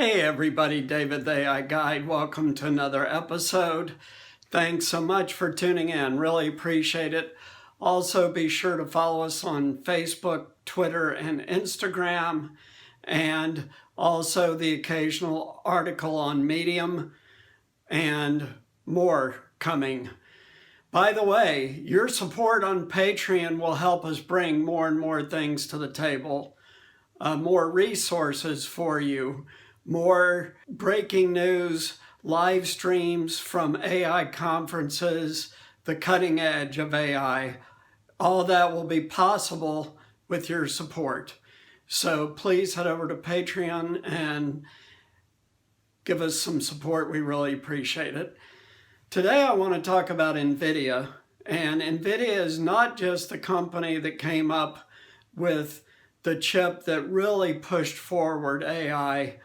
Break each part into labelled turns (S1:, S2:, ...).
S1: Hey everybody, David the AI Guide. Welcome to another episode. Thanks so much for tuning in. Really appreciate it. Also, be sure to follow us on Facebook, Twitter, and Instagram, and also the occasional article on Medium and more coming. By the way, your support on Patreon will help us bring more and more things to the table, more resources for you, more breaking news, live streams from AI conferences, the cutting edge of AI. All that will be possible with your support. So please head over to Patreon and give us some support. We really appreciate it. Today I want to talk about NVIDIA. And NVIDIA is not just the company that came up with the chip that really pushed forward AI,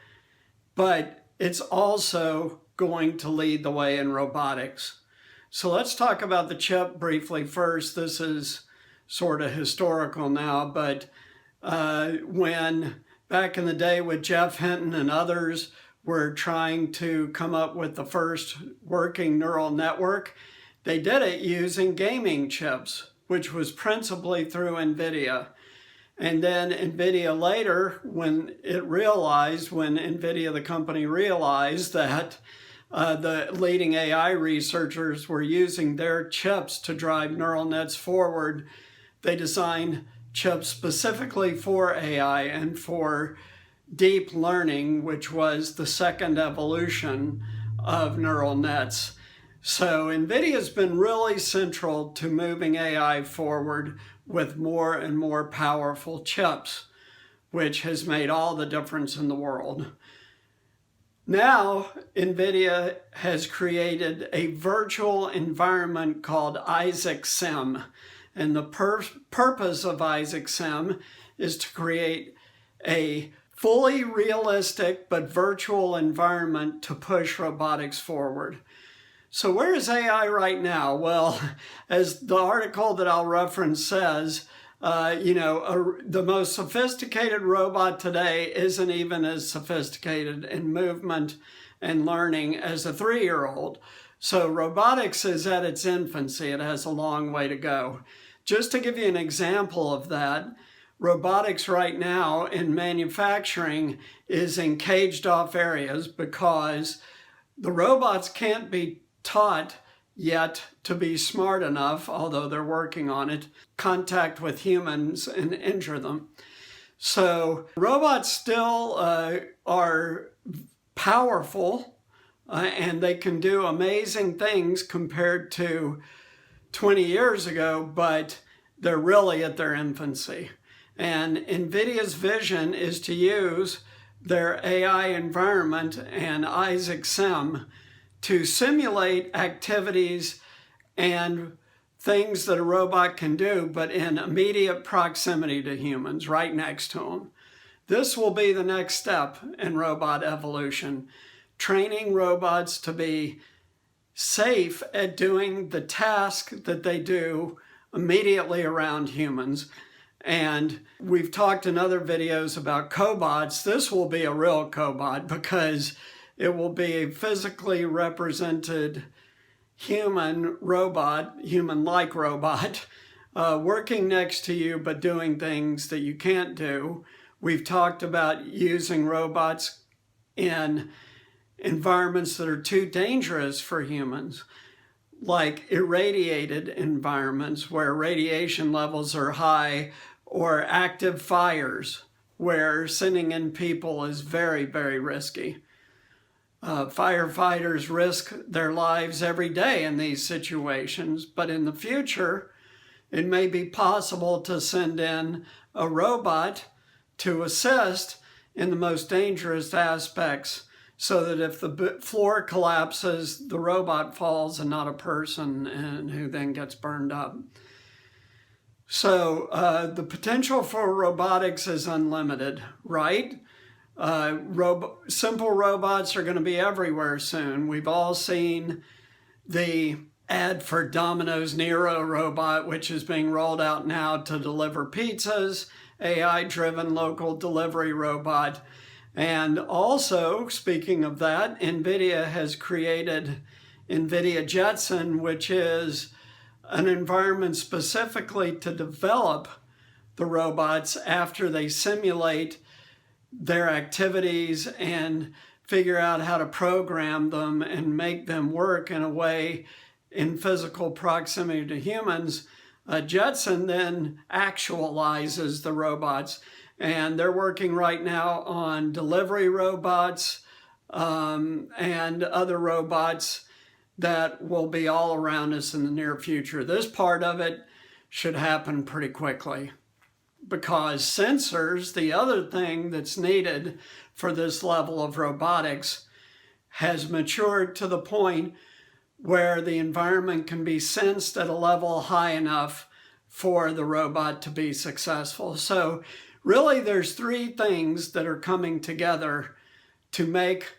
S1: but it's also going to lead the way in robotics. So let's talk about the chip briefly first. This is sort of historical now, but when back in the day with Jeff Hinton and others were trying to come up with the first working neural network, they did it using gaming chips, which was principally through NVIDIA. And then NVIDIA later, when NVIDIA, the company, realized that the leading AI researchers were using their chips to drive neural nets forward, they designed chips specifically for AI and for deep learning, which was the second evolution of neural nets. So NVIDIA's been really central to moving AI forward with more and more powerful chips, which has made all the difference in the world. Now, NVIDIA has created a virtual environment called Isaac Sim. And the purpose of Isaac Sim is to create a fully realistic but virtual environment to push robotics forward. So where is AI right now? Well, as the article that I'll reference says, the most sophisticated robot today isn't even as sophisticated in movement and learning as a 3-year-old. So robotics is at its infancy. It has a long way to go. Just to give you an example of that, robotics right now in manufacturing is in caged off areas because the robots can't be taught yet to be smart enough, although they're working on it, contact with humans and injure them. So robots still are powerful and they can do amazing things compared to 20 years ago, but they're really at their infancy. And NVIDIA's vision is to use their AI environment and Isaac Sim to simulate activities and things that a robot can do, but in immediate proximity to humans, right next to them. This will be the next step in robot evolution, training robots to be safe at doing the task that they do immediately around humans. And we've talked in other videos about cobots. This will be a real cobot because it will be a physically represented human-like robot, working next to you but doing things that you can't do. We've talked about using robots in environments that are too dangerous for humans, like irradiated environments where radiation levels are high, or active fires where sending in people is very, very risky. Firefighters risk their lives every day in these situations, but in the future, it may be possible to send in a robot to assist in the most dangerous aspects so that if the floor collapses, the robot falls and not a person, and who then gets burned up. So the potential for robotics is unlimited, right? Simple robots are going to be everywhere soon. We've all seen the ad for Domino's Nero robot, which is being rolled out now to deliver pizzas, AI-driven local delivery robot. And also, speaking of that, NVIDIA has created NVIDIA Jetson, which is an environment specifically to develop the robots after they simulate their activities and figure out how to program them and make them work in a way in physical proximity to humans. Jetson then actualizes the robots, and they're working right now on delivery robots and other robots that will be all around us in the near future. This part of it should happen pretty quickly, because sensors, the other thing that's needed for this level of robotics, has matured to the point where the environment can be sensed at a level high enough for the robot to be successful. So really there's three things that are coming together to make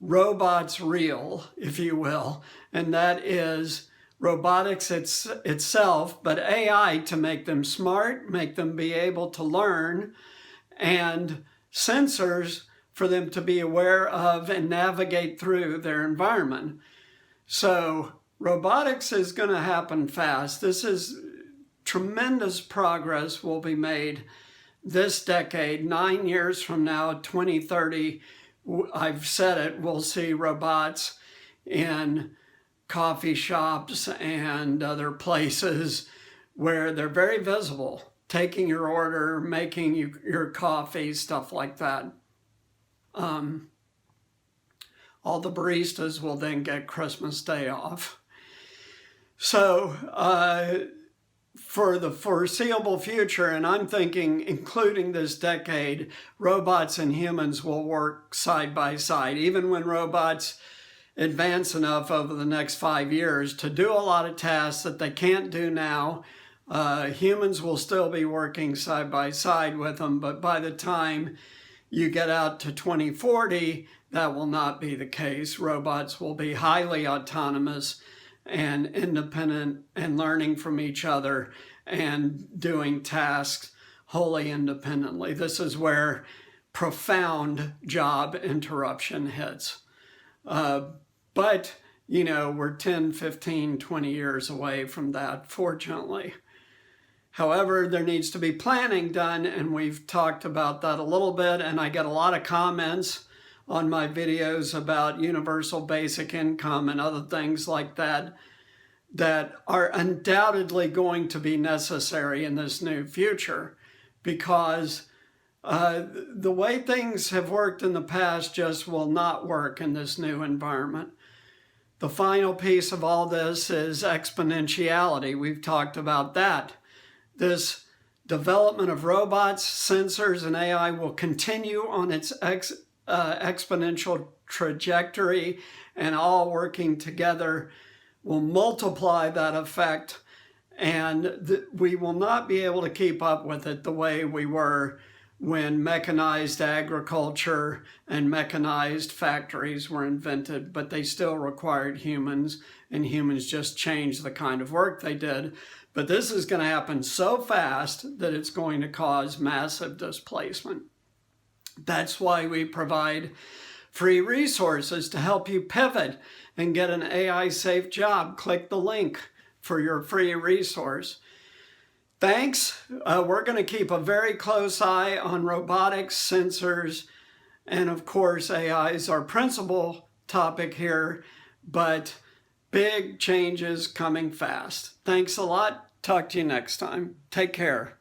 S1: robots real, if you will, and that is robotics itself, but AI to make them smart, make them be able to learn, and sensors for them to be aware of and navigate through their environment. So robotics is going to happen fast. This is tremendous progress will be made this decade. 9 years from now, 2030, I've said it, we'll see robots in coffee shops and other places where they're very visible, taking your order, making your coffee, stuff like that. All the baristas will then get Christmas Day off. So for the foreseeable future, and I'm thinking including this decade, robots and humans will work side by side, even when robots advance enough over the next 5 years to do a lot of tasks that they can't do now. Humans will still be working side by side with them, but by the time you get out to 2040, that will not be the case. Robots will be highly autonomous and independent and learning from each other and doing tasks wholly independently. This is where profound job interruption hits. But, you know, we're 10, 15, 20 years away from that, fortunately. However, there needs to be planning done, and we've talked about that a little bit, and I get a lot of comments on my videos about universal basic income and other things like that that are undoubtedly going to be necessary in this new future, because the way things have worked in the past just will not work in this new environment. The final piece of all this is exponentiality. We've talked about that. This development of robots, sensors, and AI will continue on its exponential trajectory, and all working together will multiply that effect, and we will not be able to keep up with it the way we were when mechanized agriculture and mechanized factories were invented, but they still required humans, and humans just changed the kind of work they did. But this is going to happen so fast that it's going to cause massive displacement. That's why we provide free resources to help you pivot and get an AI-safe job. Click the link for your free resource. Thanks. We're going to keep a very close eye on robotics, sensors, and of course AI is our principal topic here, but big changes coming fast. Thanks a lot. Talk to you next time. Take care.